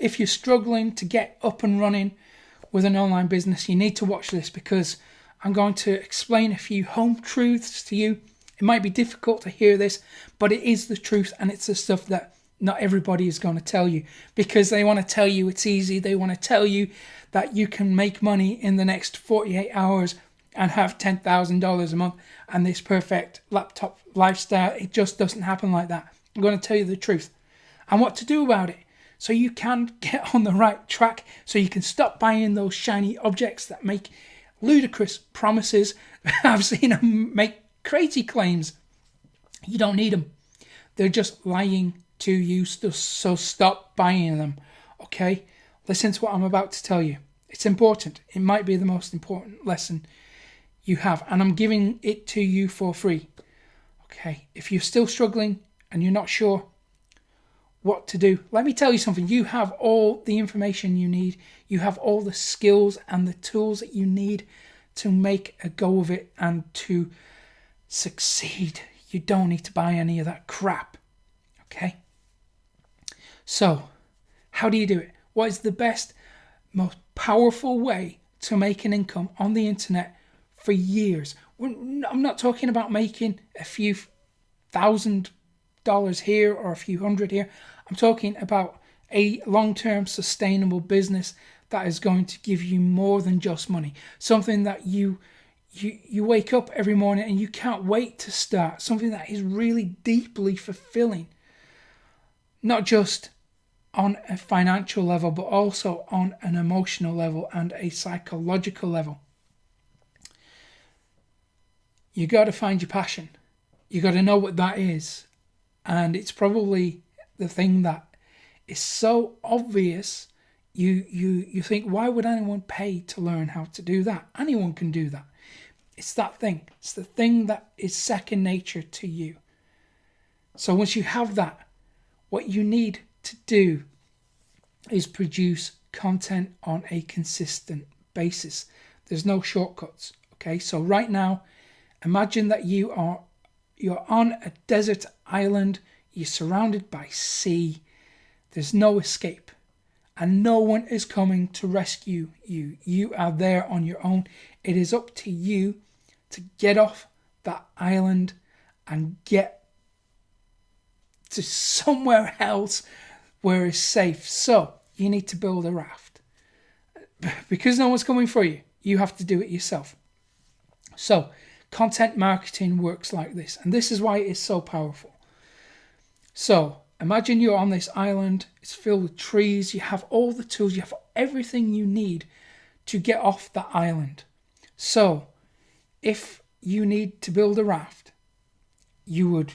if you're struggling to get up and running with an online business, you need to watch this, because I'm going to explain a few home truths to you. It might be difficult to hear this, but it is the truth, and it's the stuff that not everybody is going to tell you, because they want to tell you it's easy. They want to tell you that you can make money in the next 48 hours and have $10,000 a month and this perfect laptop lifestyle. It just doesn't happen like that. I'm going to tell you the truth and what to do about it, so you can get on the right track, so you can stop buying those shiny objects that make ludicrous promises. I've seen them make crazy claims. You don't need them. They're just lying to you, so stop buying them, okay? Listen to what I'm about to tell you. It's important. It might be the most important lesson you have, and I'm giving it to you for free, okay? If you're still struggling and you're not sure what to do, let me tell you something. You have all the information you need. You have all the skills and the tools that you need to make a go of it and to succeed. You don't need to buy any of that crap, okay? So, how do you do it? What is the best, most powerful way to make an income on the internet for years? I'm not talking about making a few $1,000 here or a few hundred here. I'm talking about a long-term sustainable business that is going to give you more than just money. Something that you wake up every morning and you can't wait to start. Something that is really deeply fulfilling. Not just on a financial level, but also on an emotional level and a psychological level. You got to find your passion. You got to know what that is. And it's probably the thing that is so obvious. You think, why would anyone pay to learn how to do that? Anyone can do that. It's that thing. It's the thing that is second nature to you. So once you have that, what you need to do is produce content on a consistent basis. There's no shortcuts. Okay, so right now, imagine that you're on a desert island. You're surrounded by sea. There's no escape, and no one is coming to rescue you. You are there on your own. It is up to you to get off that island and get to somewhere else where it's safe. So you need to build a raft. Because no one's coming for you, you have to do it yourself. So content marketing works like this, and this is why it is so powerful. So imagine you're on this island. It's filled with trees. You have all the tools. You have everything you need to get off that island. So if you need to build a raft, you would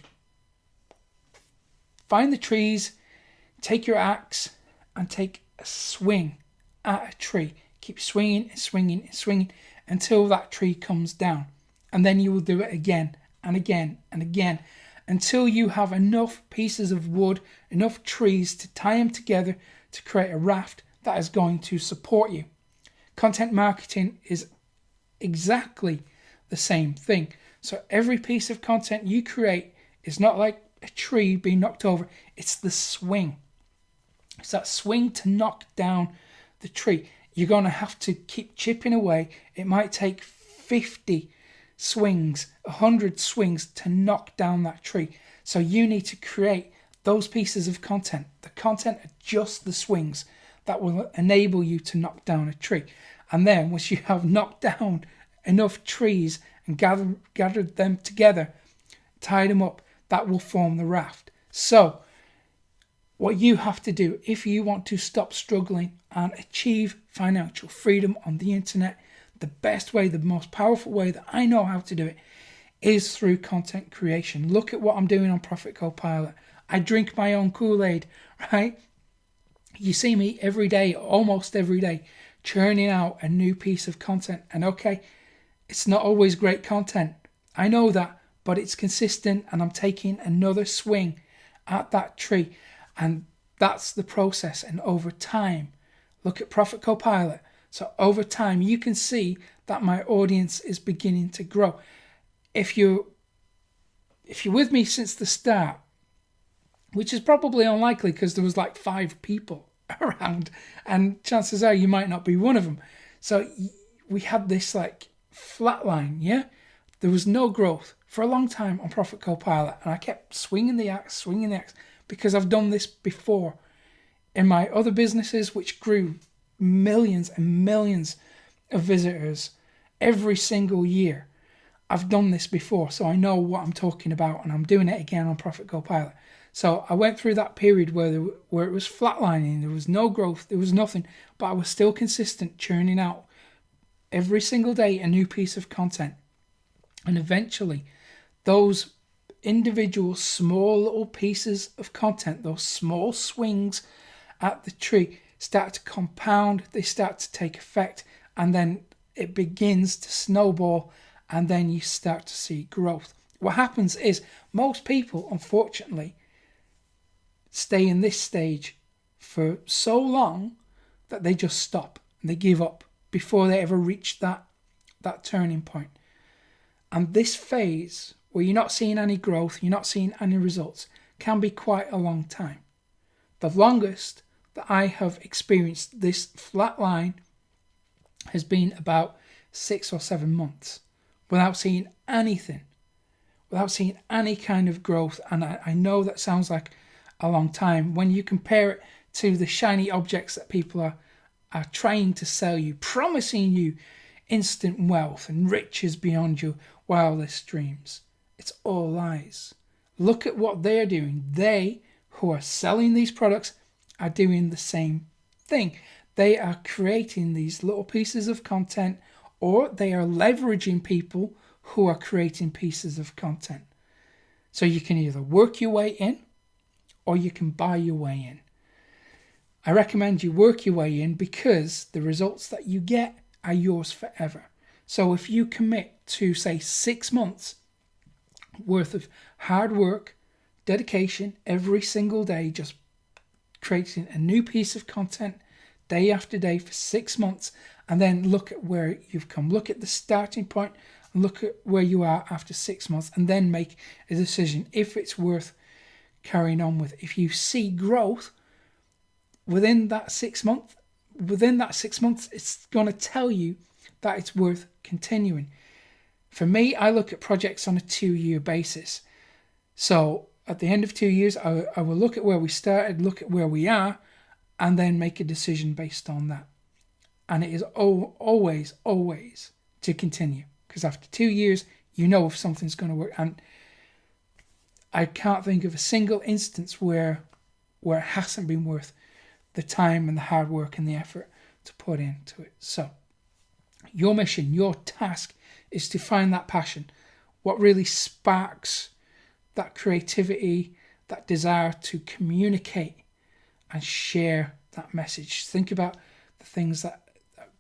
find the trees, take your axe, and take a swing at a tree. Keep swinging and swinging and swinging until that tree comes down. And then you will do it again and again and again until you have enough pieces of wood, enough trees to tie them together to create a raft that is going to support you. Content marketing is exactly the same thing. So every piece of content you create is not like a tree being knocked over. It's the swing. It's that swing to knock down the tree. You're going to have to keep chipping away. It might take 50 swings, 100 swings to knock down that tree. So you need to create those pieces of content. The content are just the swings that will enable you to knock down a tree. And then once you have knocked down enough trees and gathered them together, tied them up, that will form the raft. So what you have to do if you want to stop struggling and achieve financial freedom on the internet, the best way, the most powerful way that I know how to do it is through content creation. Look at what I'm doing on Profit Copilot. I drink my own Kool-Aid, right? You see me every day, almost every day, churning out a new piece of content. And okay, it's not always great content. I know that, but it's consistent and I'm taking another swing at that tree. And that's the process. And over time, look at Profit Copilot. So over time, you can see that my audience is beginning to grow. If you're with me since the start, which is probably unlikely because there was like 5 people around, and chances are you might not be one of them. So we had this like flat line, yeah? There was no growth for a long time on Profit Copilot, and I kept swinging the axe, because I've done this before in my other businesses, which grew millions and millions of visitors every single year. I've done this before, so I know what I'm talking about, and I'm doing it again on Profit Copilot. So I went through that period where it was flatlining, there was no growth, there was nothing, but I was still consistent, churning out every single day a new piece of content. And eventually, those individual small little pieces of content, those small swings at the tree, start to compound, they start to take effect, and then it begins to snowball, and then you start to see growth. What happens is most people, unfortunately, stay in this stage for so long that they just stop and they give up before they ever reach that turning point. And this phase where you're not seeing any growth, you're not seeing any results, can be quite a long time. The longest that I have experienced this flat line has been about 6 or 7 months without seeing anything, without seeing any kind of growth. And I know that sounds like a long time when you compare it to the shiny objects that people are trying to sell you, promising you instant wealth and riches beyond your wildest dreams. It's all lies. Look at what they're doing. They who are selling these products are doing the same thing. They are creating these little pieces of content, or they are leveraging people who are creating pieces of content. So you can either work your way in or you can buy your way in. I recommend you work your way in because the results that you get are yours forever. So if you commit to, say, 6 months worth of hard work, dedication, every single day, just creating a new piece of content day after day for 6 months, and then look at where you've come. Look at the starting point and look at where you are after 6 months, and then make a decision if it's worth carrying on with. If you see growth within that 6 months, it's going to tell you that it's worth continuing. For me, I look at projects on a 2-year basis. So at the end of 2 years, I will look at where we started, look at where we are, and then make a decision based on that. And it is always to continue, because after 2 years, you know if something's going to work. And I can't think of a single instance where it hasn't been worth the time and the hard work and the effort to put into it. So your mission, your task is to find that passion, what really sparks that creativity, that desire to communicate and share that message. Think about the things that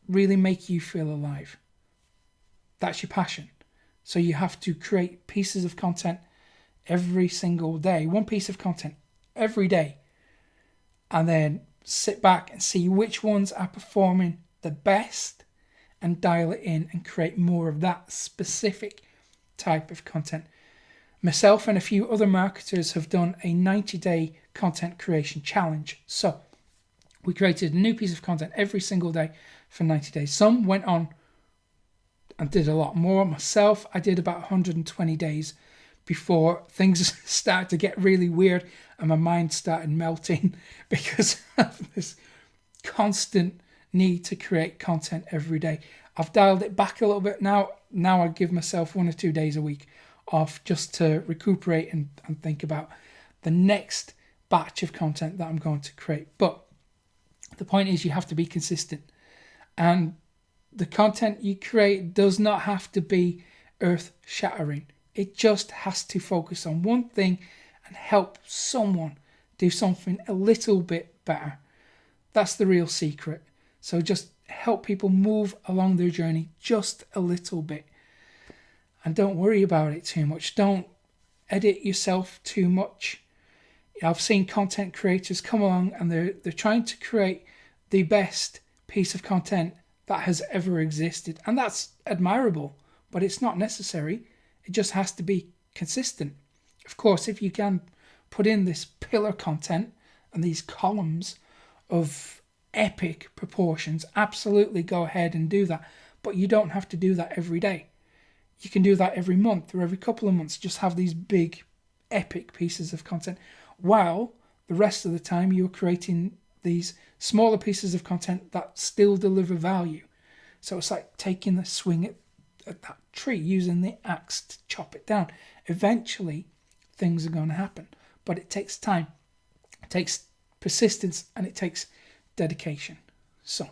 really make you feel alive. That's your passion. So you have to create pieces of content every single day, one piece of content every day, and then sit back and see which ones are performing the best and dial it in and create more of that specific type of content. Myself and a few other marketers have done a 90-day content creation challenge. So we created a new piece of content every single day for 90 days. Some went on and did a lot more. Myself, I did about 120 days before things started to get really weird and my mind started melting because of this constant need to create content every day. I've dialed it back a little bit now. Now I give myself 1 or 2 days a week off just to recuperate and think about the next batch of content that I'm going to create. But the point is, you have to be consistent, and the content you create does not have to be earth-shattering. It just has to focus on one thing and help someone do something a little bit better. That's the real secret. So just help people move along their journey just a little bit. And don't worry about it too much. Don't edit yourself too much. I've seen content creators come along and they're trying to create the best piece of content that has ever existed. And that's admirable, but it's not necessary. It just has to be consistent. Of course, if you can put in this pillar content and these columns of epic proportions, absolutely go ahead and do that. But you don't have to do that every day. You can do that every month or every couple of months. Just have these big, epic pieces of content, while the rest of the time you're creating these smaller pieces of content that still deliver value. So it's like taking the swing at that tree, using the axe to chop it down. Eventually, things are going to happen, but it takes time. It takes persistence and it takes dedication. So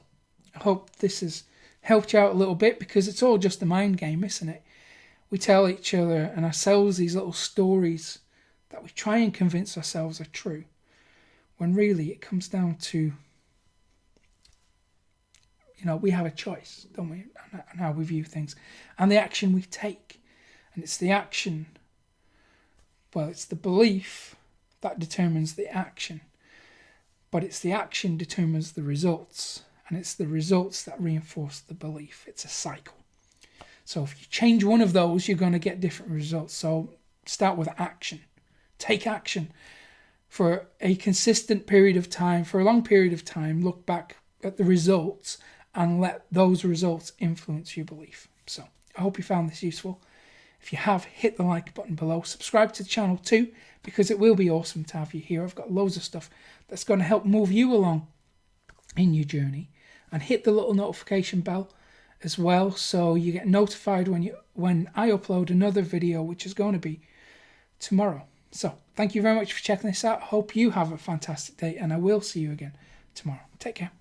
I hope this has helped you out a little bit, because it's all just a mind game, isn't it? We tell each other and ourselves these little stories that we try and convince ourselves are true, when really it comes down to, we have a choice, don't we, on how we view things and the action we take. And it's the action, it's the belief that determines the action, but it's the action determines the results, and it's the results that reinforce the belief. It's a cycle. So if you change one of those, you're going to get different results. So start with action. Take action for a consistent period of time, for a long period of time. Look back at the results and let those results influence your belief. So I hope you found this useful. If you have, hit the like button below. Subscribe to the channel too, because it will be awesome to have you here. I've got loads of stuff that's going to help move you along in your journey. And hit the little notification bell as well, so you get notified when I upload another video, which is going to be tomorrow. So thank you very much for checking this out. Hope you have a fantastic day, and I will see you again tomorrow. Take care.